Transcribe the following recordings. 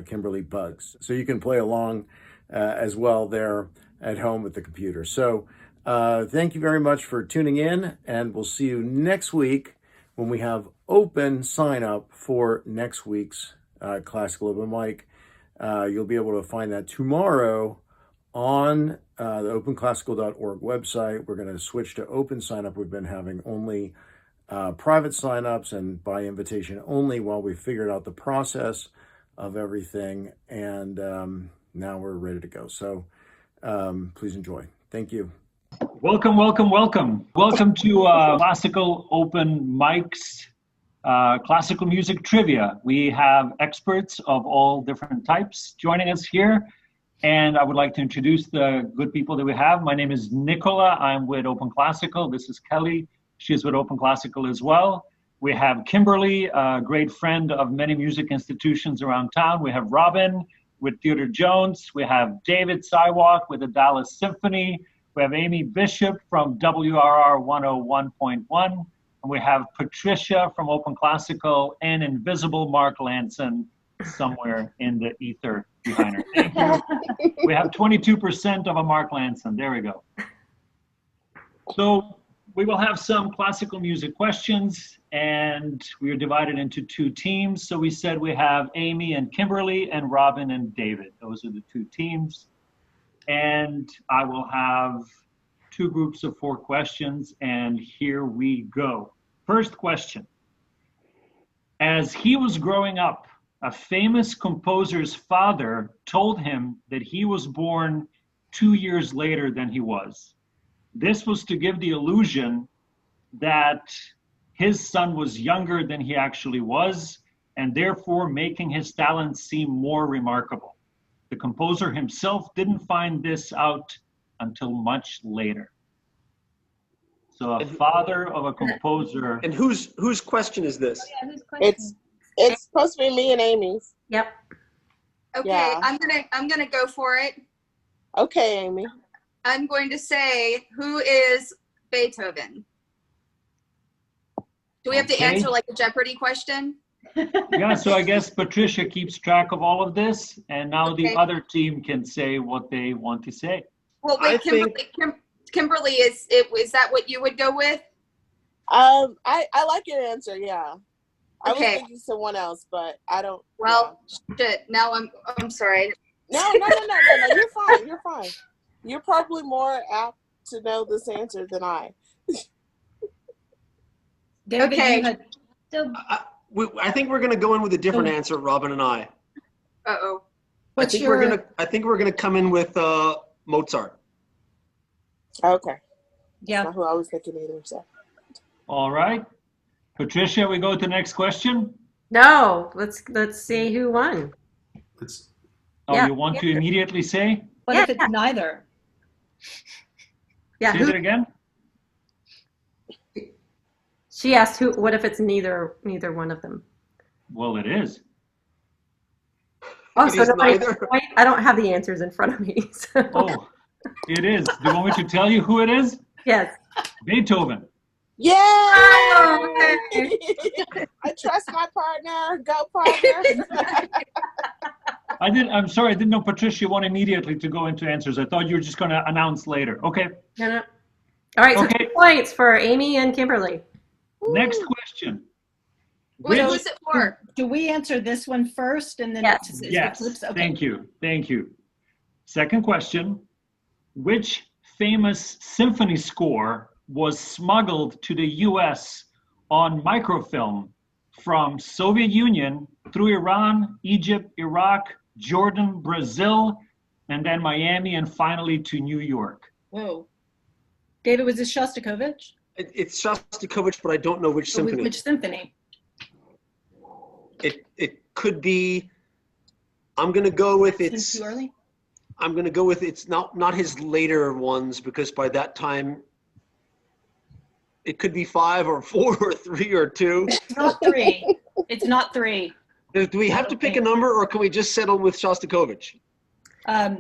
Kimberly Buggs. So you can play along as well there at home with the computer. So thank you very much for tuning in, and we'll see you next week when we have open sign up for next week's Classical Open Mic. You'll be able to find that tomorrow on the openclassical.org website. We're going to switch to open sign up. We've been having only private signups and by invitation only while we figured out the process of everything. And now we're ready to go. So please enjoy. Thank you. Welcome, welcome, welcome. Welcome to Classical Open Mics, Classical Music Trivia. We have experts of all different types joining us here. And I would like to introduce the good people that we have. My name is Nikola. I'm with Open Classical. This is Kelly. She's with Open Classical as well. We have Kimberly, a great friend of many music institutions around town. We have Robin with TheaterJones. We have David Sywak with the Dallas Symphony. We have Amy Bishop from WRR 101.1. And we have Patricia from Open Classical and Invisible Mark Lanson somewhere in the ether behind her. Thank you. We have 22% of a Mark Lanson. There we go. So we will have some classical music questions, and we are divided into two teams. So we said we have Amy and Kimberly and Robin and David. Those are the two teams. And I will have two groups of 4 questions, and here we go. First question. As he was growing up, a famous composer's father told him that he was born 2 years later than he was. This was to give the illusion that his son was younger than he actually was, and therefore making his talent seem more remarkable. The composer himself didn't find this out until much later. So a father of a composer. And whose question is this? Oh, yeah, whose question? It's supposed to be me and Amy's. Yep. Okay, Yeah. I'm gonna go for it. Okay, Amy. I'm going to say, who is Beethoven? Do we have to Okay. answer like a Jeopardy question? Yeah, so I guess Patricia keeps track of all of this, and now the Okay. other team can say what they want to say. Well, I wait, Kimberly, is that what you would go with? I like your answer. Yeah. I was Okay. thinking someone else, but I don't. Well, shit. Now I'm sorry. No. You're fine. You're fine. You're probably more apt to know this answer than I. David, Okay. you had- so I think we're going to go in with a different answer, Robin and I. Uh-oh. what's I think we're gonna come in with Mozart. Okay. yeah. Not who I was thinking either. So. All right. Patricia, we go to the next question. No, let's see who won. Oh, Yeah. you want to immediately say? What if it's neither? Yeah, Say that again? she asked who. What if it's neither one of them? Well, it is. Oh, It so is nobody- neither. I don't have the answers in front of me. So. Oh, it is. Do you want me to tell you who it is? Yes. Beethoven. Yeah. Oh, I trust my partner. Go partner. I'm sorry, I didn't know Patricia wanted immediately to go into answers. I thought you were just going to announce later. Okay. No. All right. So Okay. 2 points for Amy and Kimberly. Next question. Wait, Which- who's it for? Do we answer this one first and then Yes. it's the Yes. flips? Okay. Thank you. Second question. Which famous symphony score was smuggled to the US on microfilm from Soviet Union through Iran, Egypt, Iraq, Jordan, Brazil, and then Miami, and finally to New York? Whoa. David, was this Shostakovich? It's Shostakovich, but I don't know which symphony. Which symphony? It could be. I'm gonna go with Since too early? I'm gonna go with it's not his later ones, because by that time it could be 5 or 4 or 3 or 2. It's not 3. It's not 3. Do we have to pick a number, or can we just settle with Shostakovich?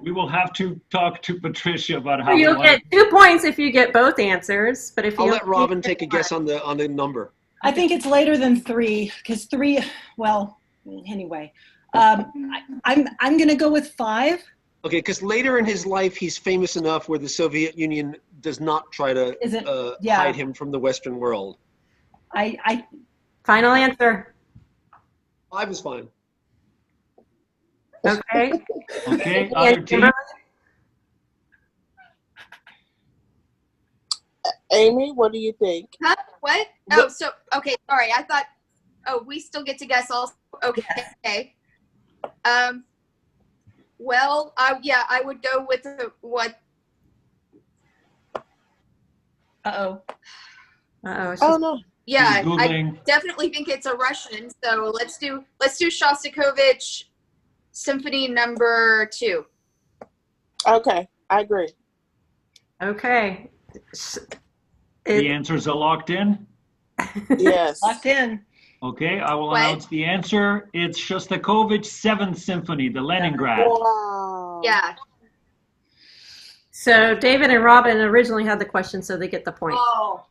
We will have to talk to Patricia about how You'll we want get 2 points if you get both answers, but if you I'll let Robin take a guess on the number. I think it's later than 3, because 3, well, anyway. I'm going to go with 5. Okay, because later in his life, he's famous enough where the Soviet Union does not try to Yeah. hide him from the Western world. I Final answer. 5 is fine. Okay. Okay, other team. Amy, what do you think? Huh? What? Oh, so, okay, sorry. I thought, oh, we still get to guess also. Okay. Well, yeah, I would go with what? Uh-oh. Oh no. Yeah, He's I Googling. definitely think it's a Russian. So let's do Shostakovich Symphony number 2. Okay, I agree. Okay. The answers are locked in. Yes. locked in. Okay, I will What? announce the answer. It's Shostakovich 7th Symphony, the Leningrad. Wow. Yeah. So David and Robin originally had the question, so they get the point. Oh.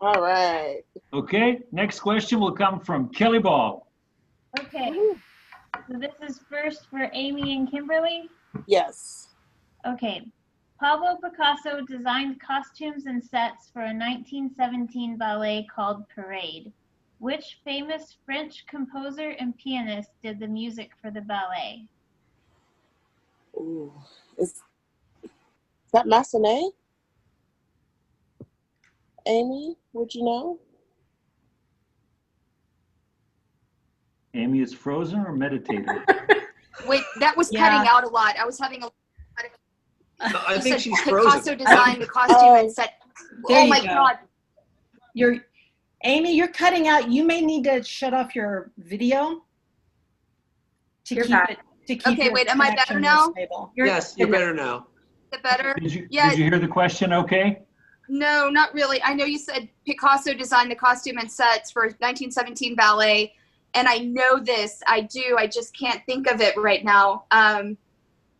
All right. Okay, next question will come from Kelly Ball. Okay. So this is first for Amy and Kimberly. Yes. Okay. Pablo Picasso designed costumes and sets for a 1917 ballet called Parade. Which famous French composer and pianist did the music for the ballet? Ooh. Is that Massenet? Amy, would you know? Amy is frozen or meditating? Wait, that was Yeah. cutting out a lot. I was having a. No, I You think said she's Picasso frozen. designed the costume and set. There Oh you my go. God. Amy, you're cutting out. You may need to shut off your video to You're keep back. it to keep Okay, your wait, am I better connection now? more stable. Yes, you're better now. Is it better? Did you Yeah. hear the question okay? No, not really. I know you said Picasso designed the costume and sets for 1917 ballet, and I know this. I do. I just can't think of it right now.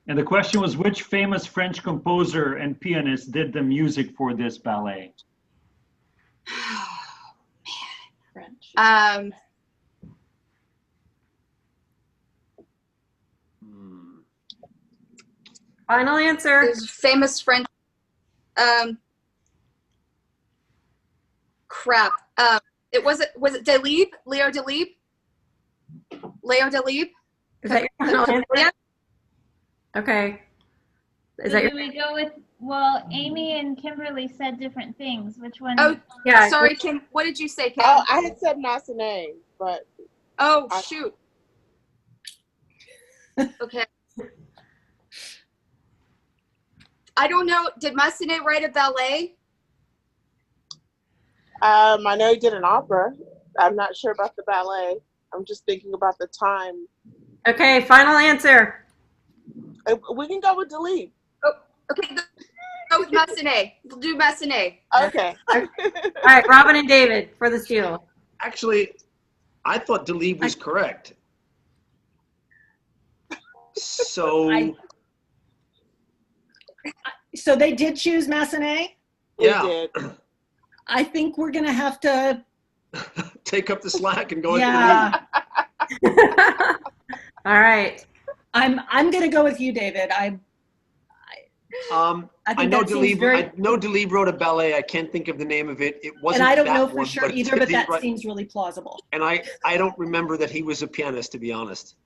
And the question was, which famous French composer and pianist did the music for this ballet? French. Final answer. This famous French. Crap. Was it Delibes? Leo Delibes? Leo Delibes? Is that your final answer yet? Okay. Is that So your do we go with, well, Amy and Kimberly said different things. Which one? Oh, yeah? sorry, Kim. What did you say, Kim? Oh, I had said Massenet, but Oh, shoot. Okay. I don't know. Did Massenet write a ballet? I know he did an opera. I'm not sure about the ballet. I'm just thinking about the time. Okay, final answer. We can go with Delibes. Okay, go with Massenet. We'll do Massenet. Okay. All right, Robin and David for the steal. Actually, I thought Delibes was correct. So, So they did choose Massenet. We yeah, did. I think we're gonna have to. take up the slack and go into Yeah, All right. I'm gonna go with you, David. I I think know that seems very. Delibes wrote a ballet. I can't think of the name of it. It wasn't And I don't that know for one, sure it's either, but that right. seems really plausible. And I don't remember that he was a pianist, to be honest.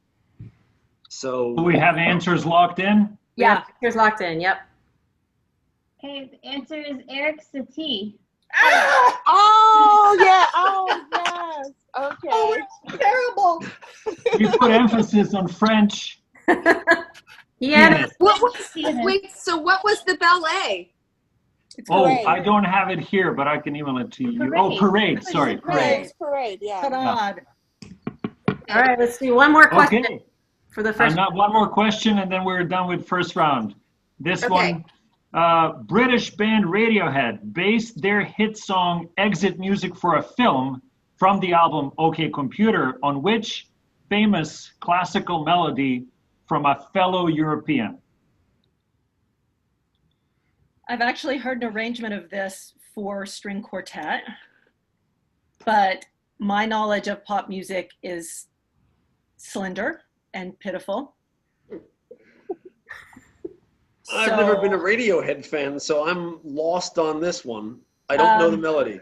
So Do we have answers locked in? Yeah. Here's locked in. Yep. Okay, the answer is Eric Satie. Ah! Oh yeah. Oh yes. Okay. Oh, it's terrible. You put emphasis on French Yeah. pianist. What was, Pianist. wait, so what was the ballet? It's Oh, Parade. I don't have it here, but I can email it to you. Parade. Oh, Parade. Sorry, Parade. Parade. It's Parade. Yeah. Parade. All right, let's do one more question Okay. for the first. Not one more question, and then we're done with first round. This Okay. one, British band Radiohead based their hit song Exit Music for a Film from the album OK Computer on which famous classical melody from a fellow European? I've actually heard an arrangement of this for string quartet, but my knowledge of pop music is slender and pitiful. I've never been a Radiohead fan, so I'm lost on this one. I don't know the melody.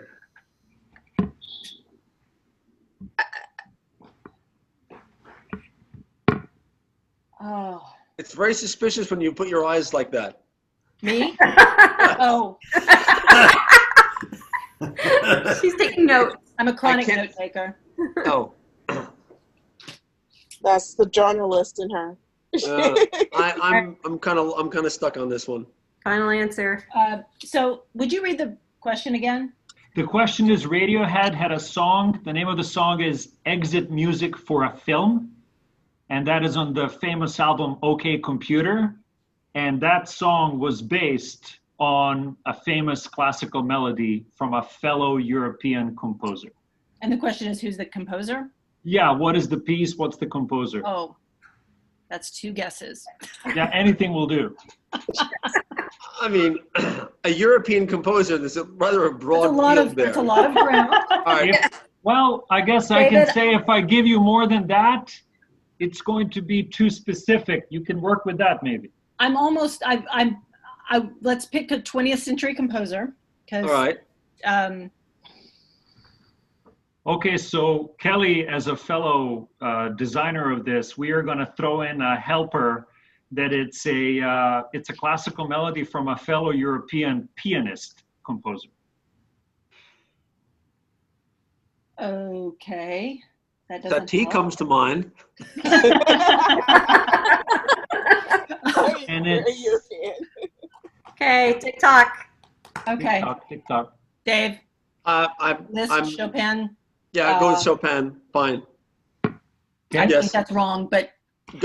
Oh. It's very suspicious when you put your eyes like that. Me? Oh. She's taking notes. I'm a chronic note taker. Oh. That's the journalist in her. I'm kind of stuck on this one. Final answer. So would you read the question again? The question is, Radiohead had a song. The name of the song is Exit Music for a Film. And that is on the famous album OK Computer. And that song was based on a famous classical melody from a fellow European composer. And the question is, who's the composer? Yeah, what is the piece? What's the composer? Oh, that's 2 guesses. Yeah, anything will do. I mean, a European composer, there's a rather broad field there. That's a lot of ground. All right. Well, I guess I can say if I give you more than that, it's going to be too specific. You can work with that maybe. I'm almost, let's pick a 20th century composer. All right. Okay, so Kelly, as a fellow designer of this, we are going to throw in a helper that it's a classical melody from a fellow European pianist composer. Okay. That doesn't Satie comes to mind. And it's okay, TikTok. Okay. TikTok. Dave. I'm Chopin. Yeah, go with Chopin. Fine. I think that's wrong, but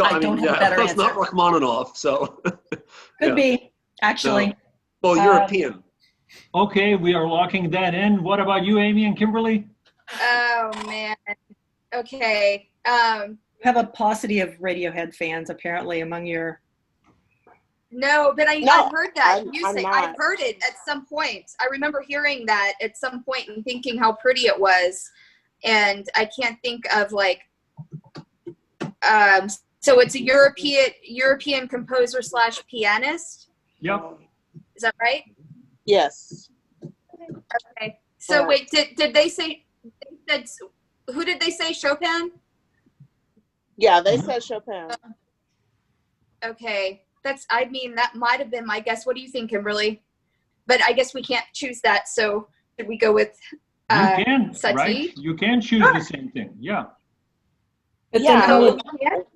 I don't have a better that's answer. not Rachmaninoff, so. Could be, actually. No. Well, European. Okay, we are locking that in. What about you, Amy and Kimberly? Oh, man. Okay. You have a paucity of Radiohead fans, apparently, among your... No, but I've heard that music. I've heard it at some point. I remember hearing that at some point and thinking how pretty it was. And I can't think of like, so it's a European composer / pianist. Yep. Is that right? Yes. Okay. So wait, did they say, who did they say, Chopin? Yeah, they said Chopin. Okay. That might have been my guess. What do you think, Kimberly? But I guess we can't choose that. So should we go with you can, Satie? right? You can choose the same thing. Yeah. But Yeah, then how would,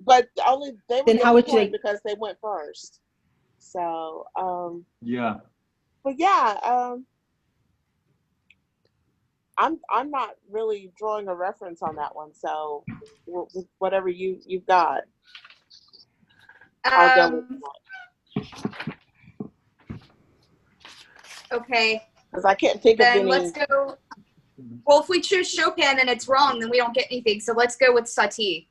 but only they Then were how would point you- because they went first. So, Yeah. but yeah, I'm not really drawing a reference on that one. So, whatever you've got, I'll go with that. Okay. Because I can't think of Then any. let's go. Well, if we choose Chopin and it's wrong, then we don't get anything. So let's go with Satie.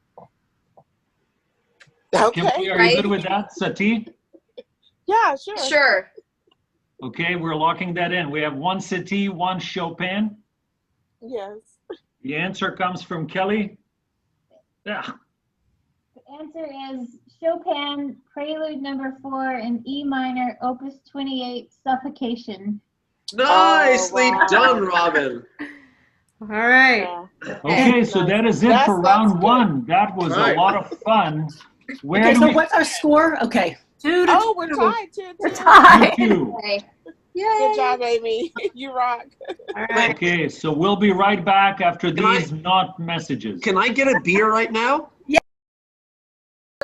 Kimberly, Okay. are you good with that, Satie? Yeah, sure. Sure. Okay, we're locking that in. We have one Satie, one Chopin. Yes. The answer comes from Kelly. Yeah. The answer is Chopin, Prelude Number 4 in E minor, Opus 28, Suffocation. Nicely wow. done, Robin. All right. Yeah. Okay, so that is it That's- for that's round good. one. That was Right. a lot of fun. Where okay, do so we what's our score? Okay. 2 to Oh, we're 2. tied. 2-2. We're tied. do? Okay. Good Yay. job, Amy. You rock. All right. Okay, so we'll be right back after Can I- these not messages. Can I get a beer right now? We're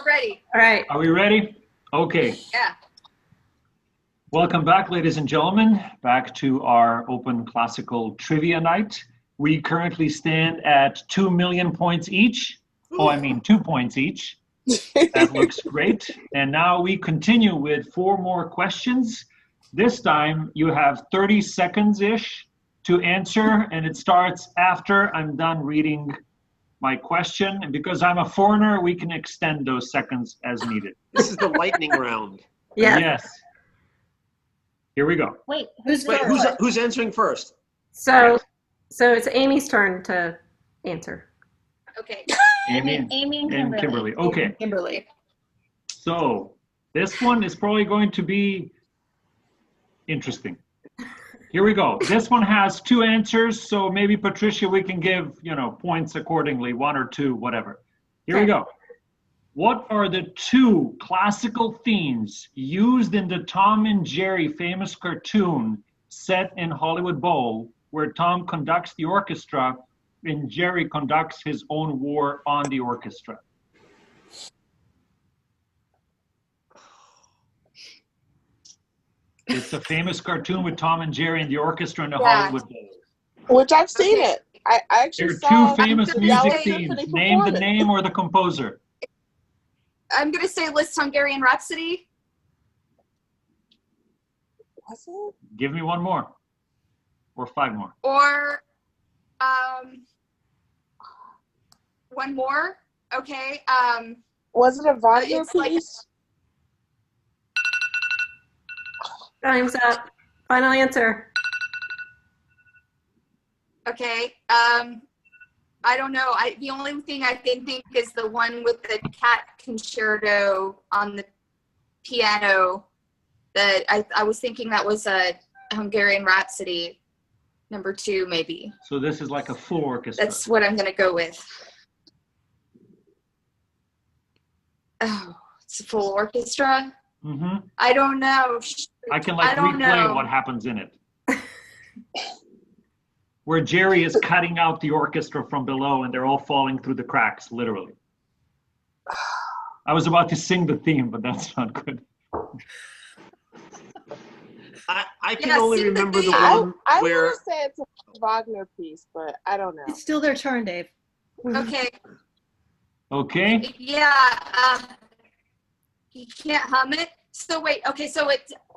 ready. All right. Are we ready? Okay. Yeah. Welcome back, ladies and gentlemen, back to our open classical trivia night. We currently stand at 2 million points each. Oh, I mean 2 points each. That looks great. And now we continue with 4 more questions. This time you have 30 seconds-ish to answer, and it starts after I'm done reading my question. And because I'm a foreigner, we can extend those seconds as needed. This is the lightning round. Yeah. Yes. Here we go. Wait, Who's Wait, first? who's answering first? So it's Amy's turn to answer. Okay. Amy and Kimberly. Okay. Kimberly. So this one is probably going to be interesting. Here we go. This one has 2 answers, so maybe Patricia, we can give, points accordingly, 1 or 2, whatever. Here we go. What are the 2 classical themes used in the Tom and Jerry famous cartoon set in Hollywood Bowl, where Tom conducts the orchestra and Jerry conducts his own war on the orchestra? It's a famous cartoon with Tom and Jerry and the orchestra in the Hollywood Bowl. Which I've seen it. I actually There are 2 saw famous the music Symphony themes. Name the performance. name or the composer. I'm gonna say Liszt Hungarian Rhapsody. Was it? Give me 1 more. Or 5 more. Or 1 more. Okay. Was it a Wagner It's like- piece? Time's up. Final answer. Okay. I don't know. The only thing I can think is the one with the cat concerto on the piano. That I was thinking that was a Hungarian Rhapsody, number 2 maybe. So this is like a full orchestra. That's what I'm gonna go with. Oh, it's a full orchestra. Mm-hmm. I don't know. I can I don't replay know. what happens in it. Where Jerry is cutting out the orchestra from below and they're all falling through the cracks, literally. I was about to sing the theme, but that's not good. I can Yeah, only sing the remember the theme. one I where want to say it's a Wagner piece, but I don't know. It's still their turn, Dave. Okay. Okay? Yeah. He can't hum it. So wait. Okay. So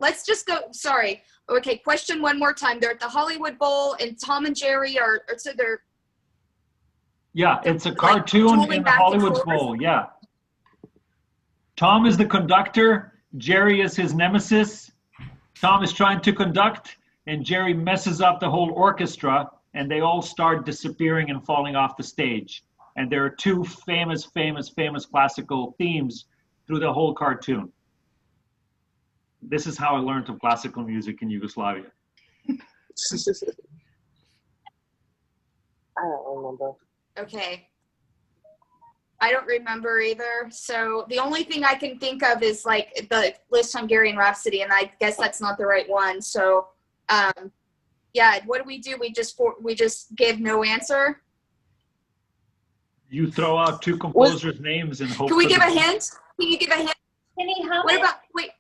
let's just go. Sorry. Okay. Question one more time. They're at the Hollywood Bowl, and Tom and Jerry are so they're. Yeah, it's a Like, cartoon dueling in the back and Hollywood forth? Bowl, yeah. Tom is the conductor, Jerry is his nemesis. Tom is trying to conduct, and Jerry messes up the whole orchestra, and they all start disappearing and falling off the stage. And there are 2 famous classical themes through the whole cartoon. This is how I learned of classical music in Yugoslavia. I don't remember. Okay. I don't remember either. So the only thing I can think of is like the Liszt Hungarian Rhapsody, and I guess that's not the right one. So, yeah. What do? We just give no answer. You throw out 2 composers' names and hope. Can we for give the a hint? Can you give a hint? Can he hum What it? about? Wait.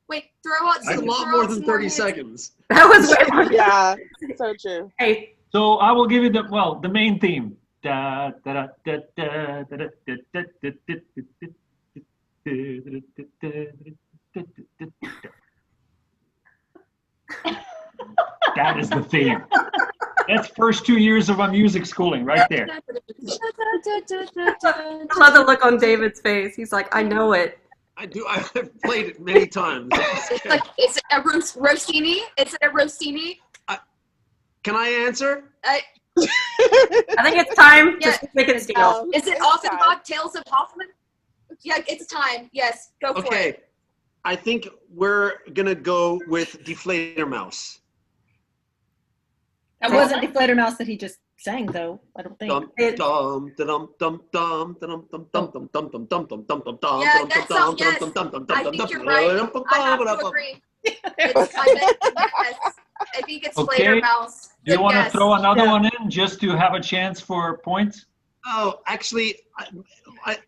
Throw out. it's a lot more than 30 seconds. That was way more. Yeah, so true. Hey, So I will give you the main theme. Da, da, da, da, da, da, da, da, da, da, da, da, da. That is the theme. That's first 2 years of my music schooling right there. I love the look on David's face. He's like, I know it. I do. I've played it many times. It's like it's a Rossini. Is it a Rossini? Can I answer? I think it's time Yeah. to make it a steal. Is it Offenbach, Tales of Hoffmann? Yeah, it's time. Yes, go for it. Okay. I think we're gonna go with Die Fledermaus. That wasn't Deflator Mouse that he just sang, though. I don't think. Dum dum dum dum dum dum dum dum dum dum dum dum dum dum dum dum. Yeah, that sounds, yes. I think you're right. I have to agree. Yes. I think it's Okay. Fledermaus. Do you want to Yes. throw another one in just to have a chance for points? Oh, actually, I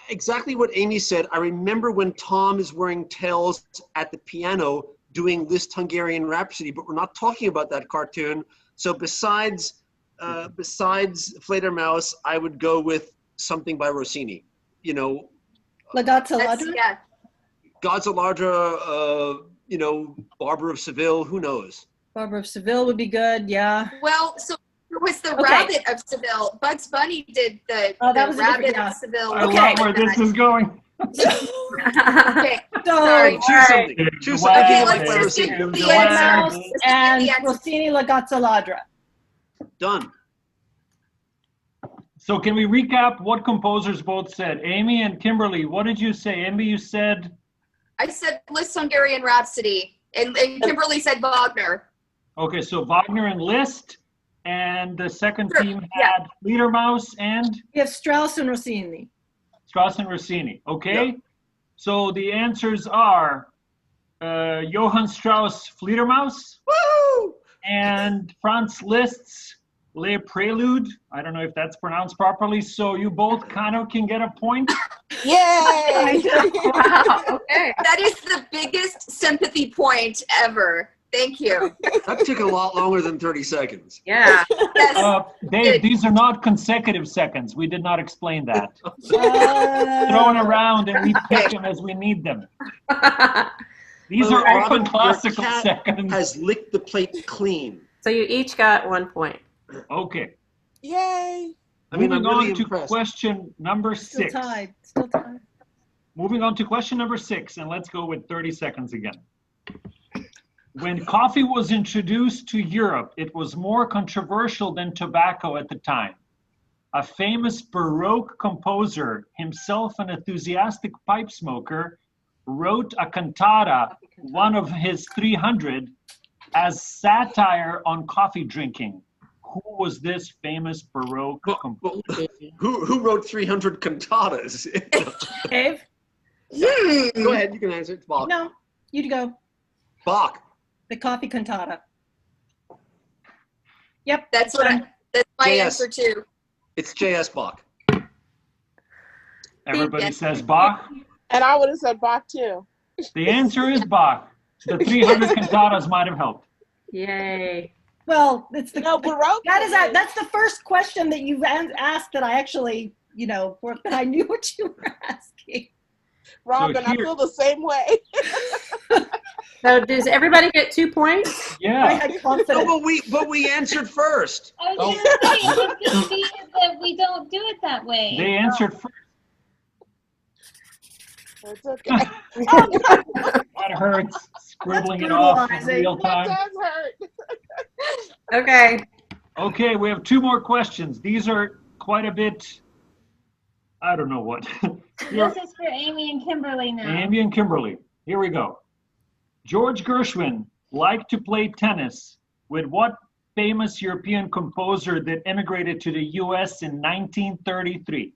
exactly what Amy said. I remember when Tom is wearing tails at the piano doing Liszt Hungarian Rhapsody, but we're not talking about that cartoon. So besides Fledermaus, I would go with something by Rossini. You know, Legazza That's, Ladra? yeah. Gazzaladra, you know, Barber of Seville, who knows? Barbara of Seville would be good, yeah. Well, so there was the Okay. Rabbit of Seville. Bugs Bunny did the that was a Rabbit different- yeah. of Seville. I Okay. love where this is going. Okay. Choose Sorry. something. Choose something. Okay, like let's by just do Rossini. the Fled answer. Mouse and The answer. Rossini Legazza Ladra. Done. So can we recap what composers both said? Amy and Kimberly, what did you say? Amy, you said? I said Liszt Hungarian Rhapsody, and Kimberly said Wagner. Okay, so Wagner and Liszt, and the second Sure, team yeah. had Fledermaus and We have Strauss and Rossini. Strauss and Rossini. Okay, Yeah. so the answers are Johann Strauss Fledermaus Woo! and Franz Liszt's Le Prelude. I don't know if that's pronounced properly. So you both kind of can get a point. Yay! Wow. Okay. That is the biggest sympathy point ever. Thank you. That took a lot longer than 30 seconds. Yeah. Yes. Dave, these are not consecutive seconds. We did not explain that. Thrown around and we pick them as we need them. These are Robin, open your classical cat seconds. has licked the plate clean. So you each got 1 point. Okay. Yay! I mean, Moving I'm really on to impressed. question number Still 6. tied. Still tied. Moving on to question number 6, and let's go with 30 seconds again. When coffee was introduced to Europe, it was more controversial than tobacco at the time. A famous Baroque composer, himself an enthusiastic pipe smoker, wrote a cantata, one of his 300, as satire on coffee drinking. Who was this famous Baroque composer? Who wrote 300 cantatas? Dave? Go ahead, you can answer. It's Bach. No, you go. Bach. The coffee cantata. Yep. That's what that's my JS. answer too. It's J.S. Bach. Everybody says Bach. And I would have said Bach too. The answer is Bach. The 300 cantatas might have helped. Yay. Well, it's the No, Baroque. that's the first question that you've asked that I actually, that I knew what you were asking. Robin, I here- feel the same way. So does everybody get 2 points? I Yeah. had No, confidence. but we answered first. I was just saying, I'm confused that we don't do it that way. They answered first. It's okay. That hurts. Scribbling it off in brutalizing. real That time. does hurt. Okay. Okay, we have 2 more questions. These are quite a bit, I don't know what. This is for Amy and Kimberly now. Amy and Kimberly. Here we go. George Gershwin liked to play tennis with what famous European composer that immigrated to the U.S. in 1933?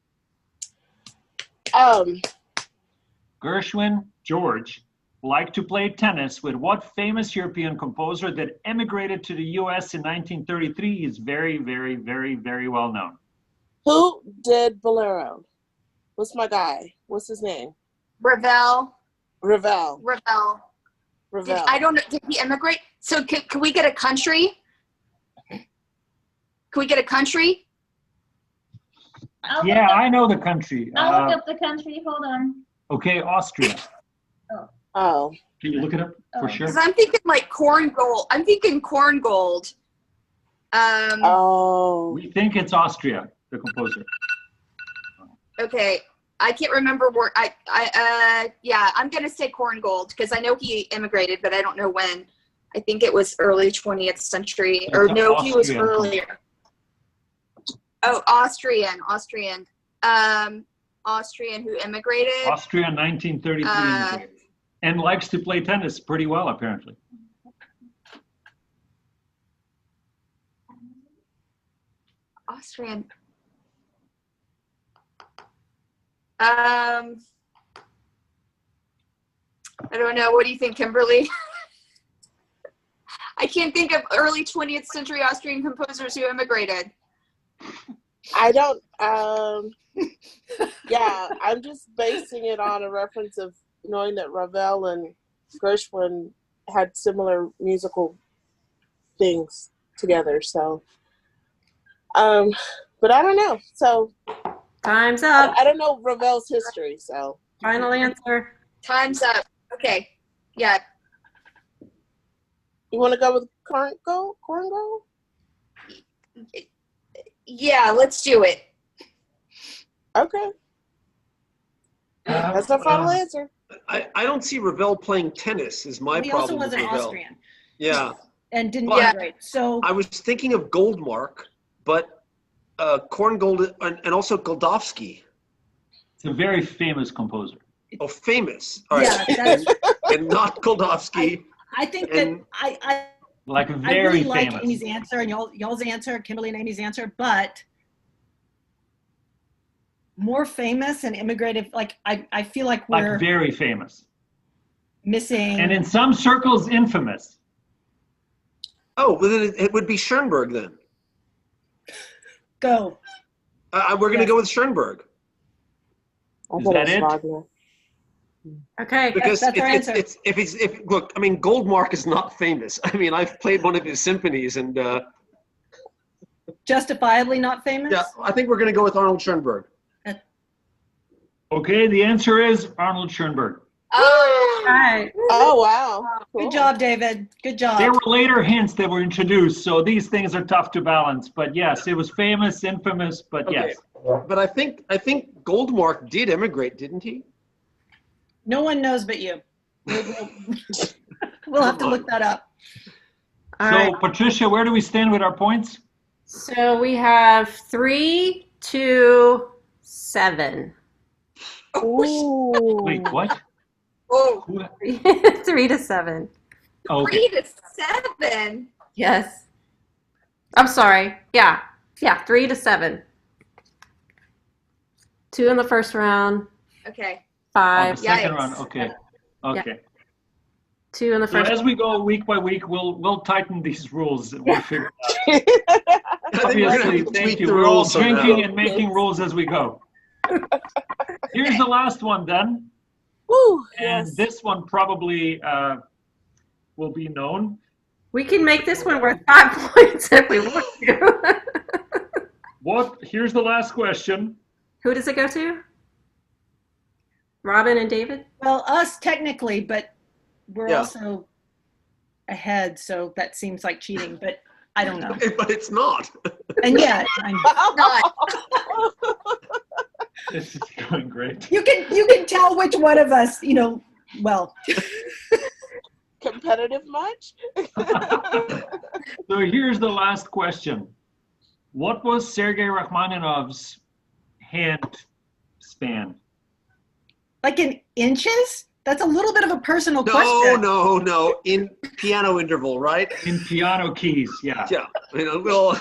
Gershwin, George, liked to play tennis with what famous European composer that emigrated to the U.S. in 1933? He's very, very, very, very well known. Who did Bolero? What's my guy? What's his name? Ravel. Ravel. I don't know. Did he immigrate? So can we get a country? Can we get a country? I'll Yeah, look up, I know the country. I'll look up the country. Hold on. Okay, Austria. Oh. Can you look it up for sure? Because I'm thinking like Korngold. I'm thinking Korngold. Oh. We think it's Austria, the composer. Okay. I can't remember where I'm gonna say Korngold because I know he immigrated, but I don't know when. I think it was early 20th century, or It's no, he was Austrian. earlier. Oh, Austrian who immigrated. Austria, 1933. And likes to play tennis pretty well, apparently. Austrian. I don't know. What do you think, Kimberly? I can't think of early 20th century Austrian composers who immigrated. I don't, yeah, I'm just basing it on a reference of knowing that Ravel and Gershwin had similar musical things together, so. But I don't know. So Time's up. I don't know Ravel's history, so. Final answer. Time's up. Okay. Yeah. You want to go with Korngold? Yeah, let's do it. Okay. That's our final answer. I don't see Ravel playing tennis is my He also problem with wasn't Ravel. Austrian Yeah. and didn't But- immigrate. So I was thinking of Goldmark, but Korngold and also Goldovsky. It's a very famous composer. Oh, famous. All right. Yeah, that's, And not Goldovsky. I think that And- I Like I very really like famous. Amy's answer and y'all's answer, Kimberly and Amy's answer, but more famous and immigrative, like I feel like we're Like very famous. missing. And in some circles, infamous. Oh, well, then it would be Schoenberg then. Go. We're going to Yes. go with Schoenberg. I Is thought that was it? Wagner. Okay. Because That's our answer. if look, I mean, Goldmark is not famous. I mean, I've played one of his symphonies, and Justifiably not famous? yeah, I think we're going to go with Arnold Schoenberg. Okay, the answer is Arnold Schoenberg. Oh, Right. Oh, wow. Cool. Good job, David. Good job. There were later hints that were introduced, so these things are tough to balance. But yes, it was famous, infamous, but Okay. yes. But I think Goldmark did emigrate, didn't he? No one knows but you. We'll have to look that up. All So, right. Patricia, where do we stand with our points? So we have 3, 2, 7. Ooh. Wait, what? oh, Who- 3 to 7. Okay. 3 to 7. Yes. I'm sorry. Yeah. 3 to 7. 2 in the first round. Okay. Oh, 5. the second Yikes. round. Okay. Okay. 2 in the So first. as we go week by week, we'll tighten these rules. We'll figure it out. I think we're gonna have Obviously, to thank tweak you. the We're all rules somehow. drinking and making rules as we go. Here's the last one then. Woo, And yes. this one probably will be known. We can make this one worth 5 points if we want to. Here's the last question. Who does it go to? Robin and David? Well, us technically, but we're Yeah. also ahead, so that seems like cheating, but I don't know. But it's not. And yet, I'm, Not. This is going great. you can tell which one of us, well, Competitive much? So here's the last question. What was Sergei Rachmaninoff's hand span? like in inches? That's a little bit of a personal No, question. no. In piano interval, right? In piano keys, yeah. Yeah. I mean, a little.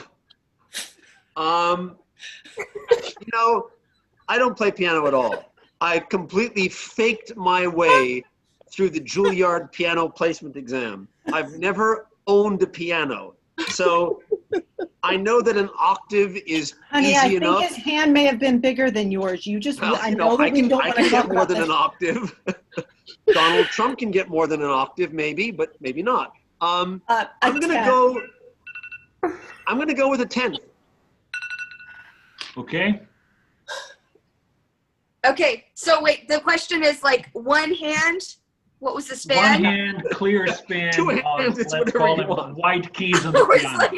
I don't play piano at all. I completely faked my way through the Juilliard piano placement exam. I've never owned a piano. So I know that an octave is Honey, I easy think enough. his hand may have been bigger than yours. You just, Well, I know that we don't I want can to talk get more about than this. an octave. Donald Trump can get more than an octave, maybe, but maybe not. I'm gonna go with a 10. Okay. Okay, so wait, the question is like one hand? What was the One span? hand, clear span. Two on, hands, it's let's whatever call you them want. white keys on I the was piano. like-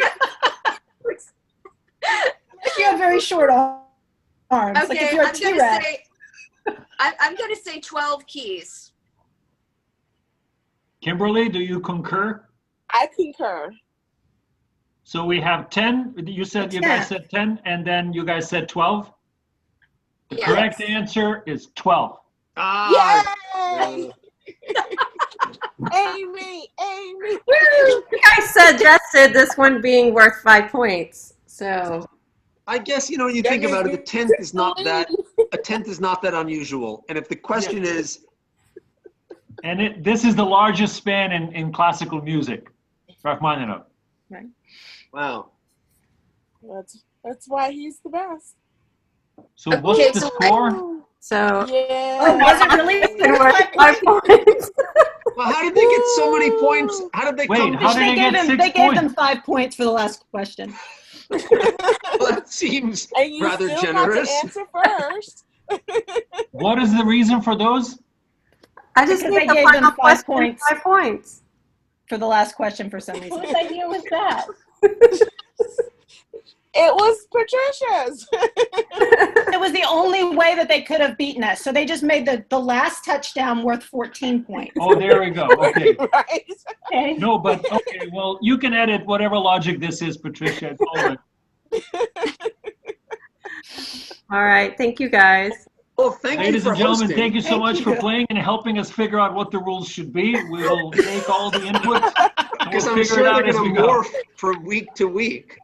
You have very short arms. Like if Okay, you're a I'm gonna T-Rex. say I'm gonna say 12 keys. Kimberly, do you concur? I concur. So we have 10. You said you guys said 10, and then you guys said 12. The Yes. correct answer is 12. Yay! Amy! You guys suggested this one being worth 5 points. So I guess you think about it. A tenth is not that unusual. And if the question is, And this is the largest span in classical music, Rachmaninoff. wow, That's why he's the best. So Okay, what's the so score? so Yeah. Oh, was it really? it's been worth 5 points. well, how did they get so many points? How did they Wait, come? how did they get 6 They gave points? them 5 points for the last question. Well, that seems And you rather still generous. got to answer first. What is the reason for those? I just Because need they the gave final them 5 question points. 5 points. For the last question for some reason. Whose idea was that? It was Patricia's. It was the only way that they could have beaten us. So they just made the last touchdown worth 14 points. Oh, there we go. Okay. Right? Okay. No, but okay, well, you can edit whatever logic this is, Patricia. It's all right. All right. Thank you, guys. Well, thank you Ladies for and gentlemen, hosting. thank you so Thank much you. for playing and helping us figure out what the rules should be. We'll take all the input. Because We'll I'm figure sure it they're out as going we to go. morph from week to week.